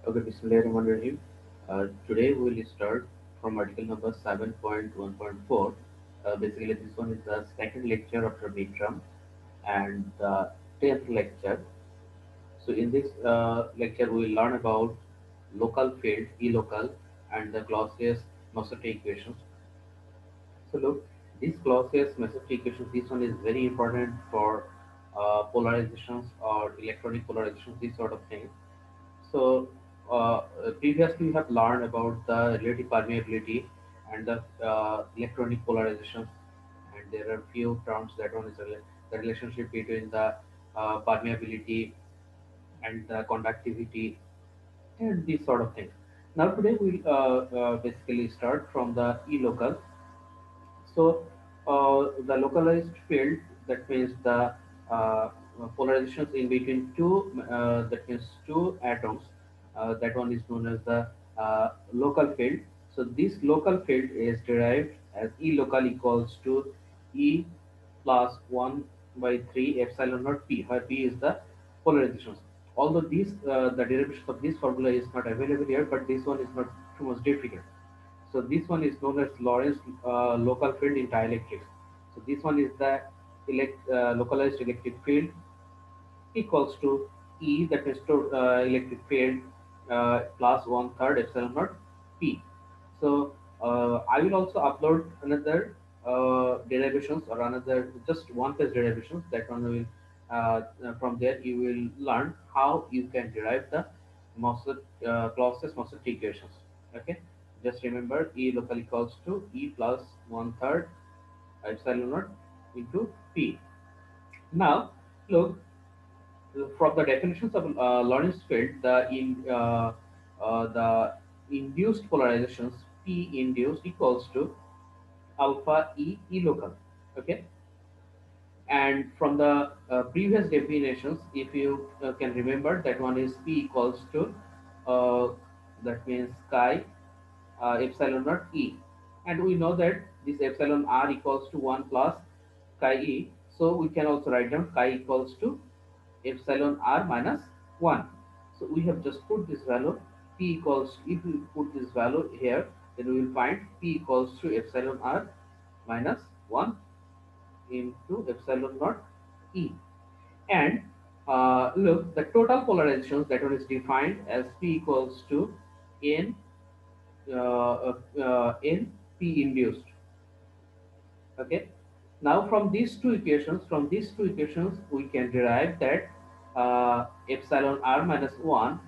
Okay, Bismillahirrahmanirrahim. Today we will start from article number 7.1.4. Basically, this one is the second lecture after midterm and the 10th lecture. So, in this lecture, we will learn about local field, E-local, and the Clausius-Massurti equations. So, look, these Clausius-Massurti equations, this one is very important for polarizations or electronic polarizations, these sort of things. So previously we have learned about the relative permeability and the electronic polarizations, and there are few terms. That one is the relationship between the permeability and the conductivity and these sort of things. Now today we basically start from the E local. So the localized field, that means the polarizations in between two, that means two atoms, that one is known as the local field. So this local field is derived as E local equals to E plus 1 by 3 epsilon naught P, where P is the polarizations. Although the derivation of this formula is not available here, but this one is not too much difficult. So this one is known as Lorentz local field in dielectrics. So this one is the localized electric field equals to E, that is to electric field plus one third epsilon naught P. So I will also upload another derivations or another just one page derivations. That one will from there you will learn how you can derive the Clausius-Mosset equations. Okay, just remember E local equals to E plus one third epsilon naught into P. Now look, from the definitions of Lorentz field, the induced polarizations P induced equals to alpha E local. Okay, and from the previous definitions, if you can remember, that one is P equals to uh, that means chi epsilon naught E, and we know that this epsilon R equals to 1 plus chi E, so we can also write down chi equals to epsilon R minus 1. So we have just put this value P equals, if we put this value here, then we will find P equals to epsilon R minus 1 into epsilon naught E. And look, the total polarizations, that one is defined as P equals to N in P induced. Okay. Now from these two equations, we can derive that epsilon r minus 1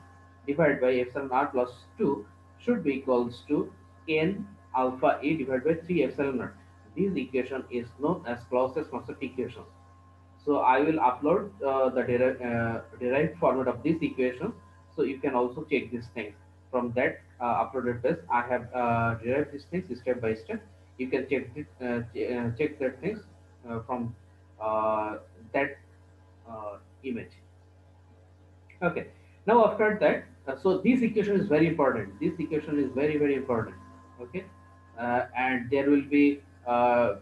divided by epsilon r plus 2 should be equals to n alpha a divided by 3 epsilon naught. This equation is known as Clausius-Mosset equations. So I will upload the derived format of this equation, so you can also check these things from that uploaded test. I have derived these things step by step. You can check that things from that image. Okay. Now after that, so this equation is very important. This equation is very important. Okay, and there will be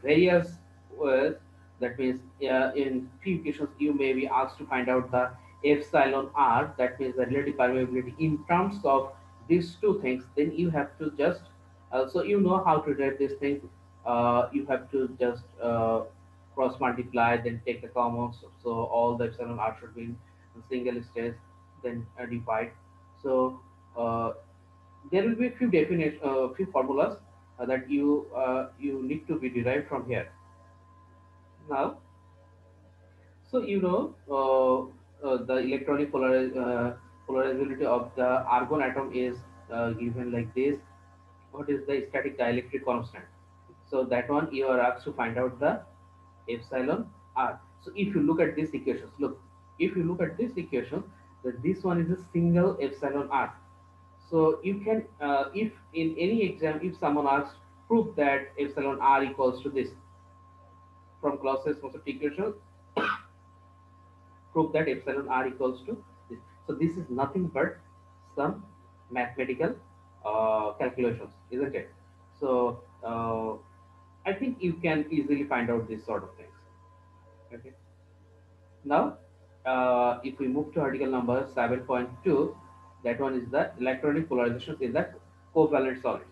various ways. That means in few equations you may be asked to find out the epsilon r. That means the relative permeability in terms of these two things. Then you have to just so you know how to derive this thing. You have to just cross multiply, then take the commons. So all the epsilon r should be in single stage, then divide. So there will be a few definition, few formulas that you need to be derived from here. Now, so you know the electronic polarizability of the argon atom is given like this. What is the static dielectric constant? So that one you are asked to find out the epsilon r. So if you look at these equations, look, if you look at this equation, that this one is a single epsilon r. So you can, if in any exam, if someone asks, prove that epsilon r equals to this from Clausius-Mosset equation, prove that epsilon r equals to this. So this is nothing but some mathematical calculations, isn't it? So I think you can easily find out these sort of things. Okay. Now, if we move to article number 7.2, That one is the electronic polarizations in the covalent solids.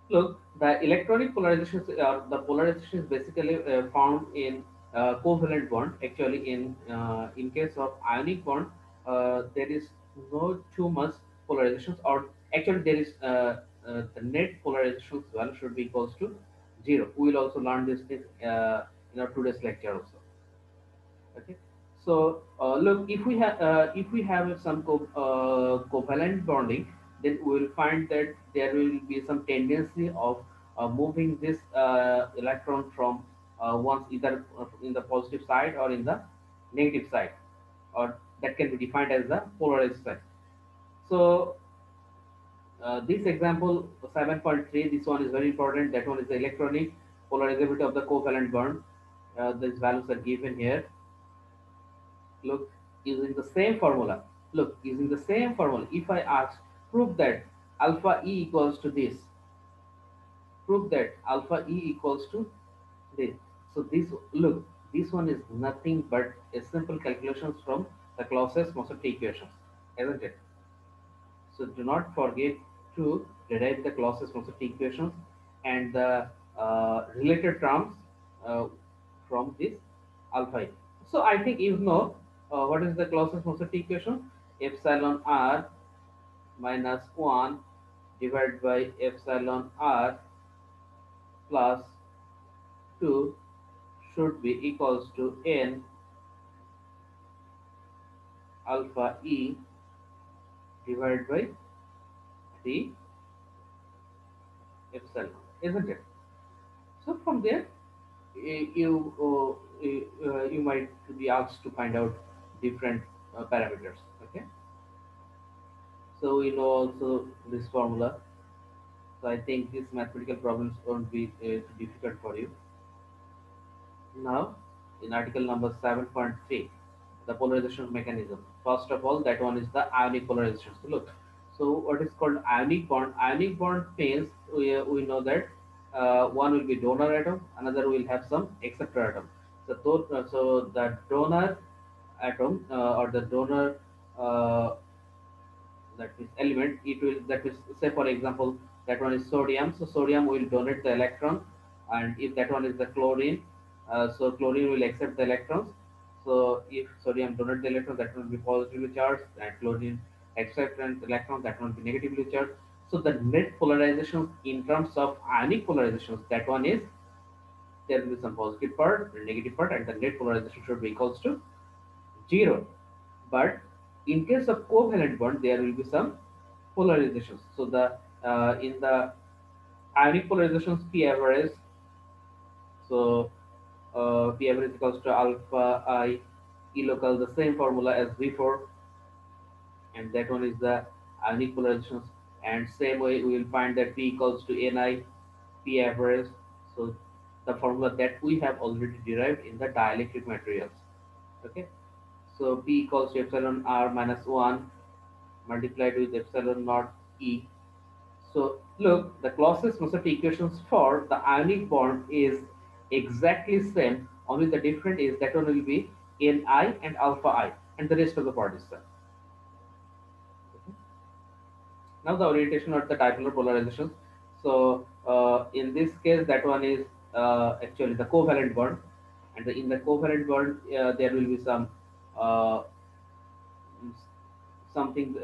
Look, the electronic polarizations are the polarization is basically found in covalent bond. Actually, in case of ionic bond, there is no too much polarizations, or actually there is the net polarizations value should be equals to zero. We will also learn this thing in our today's lecture also. Okay. So look, if we have some covalent bonding, then we will find that there will be some tendency of moving this electron from once either in the positive side or in the negative side, or that can be defined as the polarized side. So this example 7.3, this one is very important. That one is the electronic polarizability of the covalent bond. These values are given here. Look, using the same formula. Look, using the same formula, if I ask, prove that alpha E equals to this, prove that alpha E equals to this. So this, look, this one is nothing but a simple calculations from the Clausius-Mosotty equations, isn't it? So do not forget to derive the Clausius-Mosotty equations and the related terms uh, from this alpha E. So I think you know what is the Clausius-Mosotty equation? Epsilon r minus 1 divided by epsilon r plus 2 should be equals to n alpha E divided by 3 epsilon, isn't it? So from there, you might be asked to find out different parameters. Okay, so we know also this formula. So I think these mathematical problems won't be too difficult for you. Now, in article number 7.3, the polarization mechanism. First of all, that one is the ionic polarization. So look, so what is called ionic bond? Ionic bond means we know that one will be donor atom, another will have some acceptor atom. So the donor atom or the donor that is element, it will, that is, say for example, that one is sodium, so sodium will donate the electron, and if that one is the chlorine, so chlorine will accept the electrons. So if sodium donate the electron, that will be positively charged, and chlorine accept an electron, that will be negatively charged. So the net polarizations in terms of ionic polarizations, that one is, there will be some positive part and negative part, and the net polarization should be equals to zero. But in case of covalent bond, there will be some polarizations. So the in the ionic polarizations, P average. So P average equals to alpha I E local, the same formula as before, and that one is the ionic polarizations. And same way we will find that P equals to Ni P average. So the formula that we have already derived in the dielectric materials. Okay. So P equals to epsilon r minus 1 multiplied with epsilon naught E. So look, the Clausius-Mosotty equations for the ionic bond is exactly same. Only the difference is that one will be Ni and alpha I, and the rest of the part is same. Okay. Now the orientation of the dipolar polarizations. So in this case, that one is actually the covalent bond, and in the covalent bond there will be some uh, something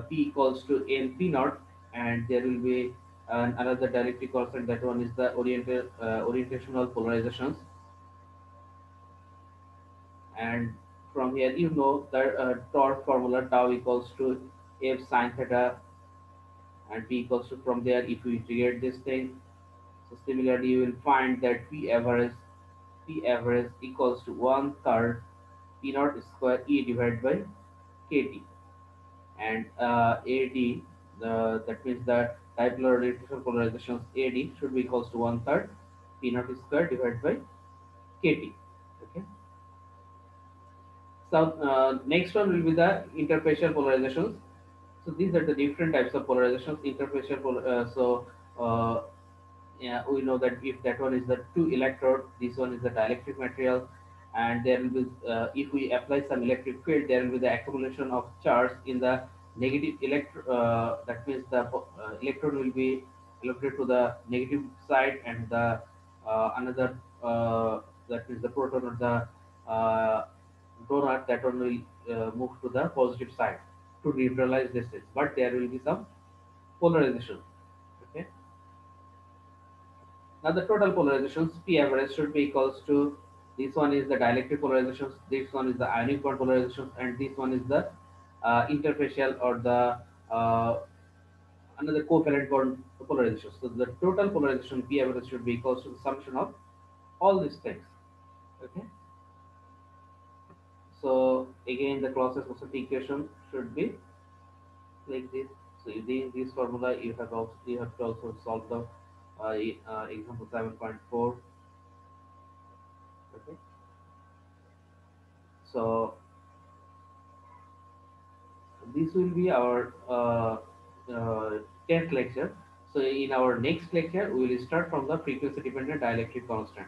P equals to N P naught, and there will be another dielectric constant. That one is the orientational polarizations, and from here you know the torque formula tau equals to F sine theta, and P equals to, from there if you integrate this thing. So similarly, you will find that P average equals to one third P naught square E divided by KT, and AD, that means the dipolar electrical polarizations AD should be equals to one third P naught square divided by KT. Okay. So next one will be the interfacial polarizations. So these are the different types of polarizations. Uh, yeah, we know that if that one is the two electrode, this one is the dielectric material, and there will be if we apply some electric field, there will be the accumulation of charge in the negative that means the electron will be allocated to the negative side, and the another that means the proton or the uh, donor, that one will move to the positive side to neutralize this thing. But there will be some polarization. Okay. Now the total polarizations P average should be equals to, this one is the dielectric polarizations, this one is the ionic bond polarizations, and this one is the interfacial or the uh, another covalent bond polarization. So the total polarization P average should be equals to the summation of all these things. Okay. So again, the Clausius velocity equation should be like this. So using this formula, you have to also solve the example 7.4. Okay. So this will be our 10th lecture. So in our next lecture, we will start from the frequency dependent dielectric constant.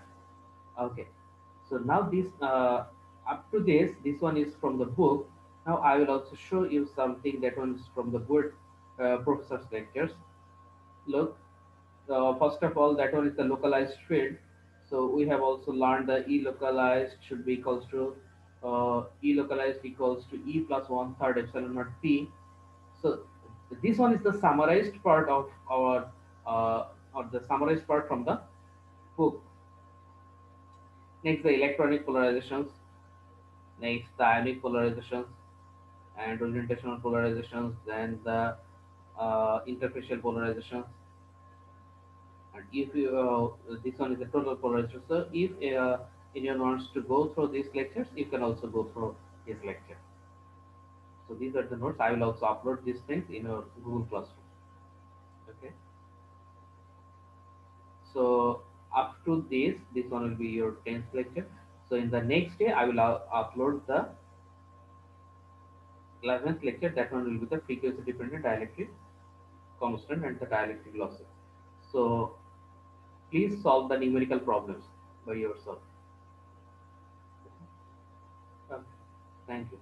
Okay. So now this up to this one is from the book. Now I will also show you something that one is from the book professor's lectures. Look, first of all, that one is the localized field. So we have also learned the E localized should be equals to E localized equals to E plus one third epsilon naught P. So this one is the summarized part of our or the summarized part from the book. Next, the electronic polarizations. Next, the ionic polarizations and orientational polarizations. Then the interfacial polarizations. And if you this one is a total polarization. So if anyone wants to go through these lectures, you can also go through this lecture. So these are the notes. I will also upload these things in your Google Classroom. Okay. So up to this one will be your 10th lecture. So in the next day, I will upload the 11th lecture. That one will be the frequency dependent dielectric constant and the dielectric losses. So please solve the numerical problems by yourself. Okay. Thank you.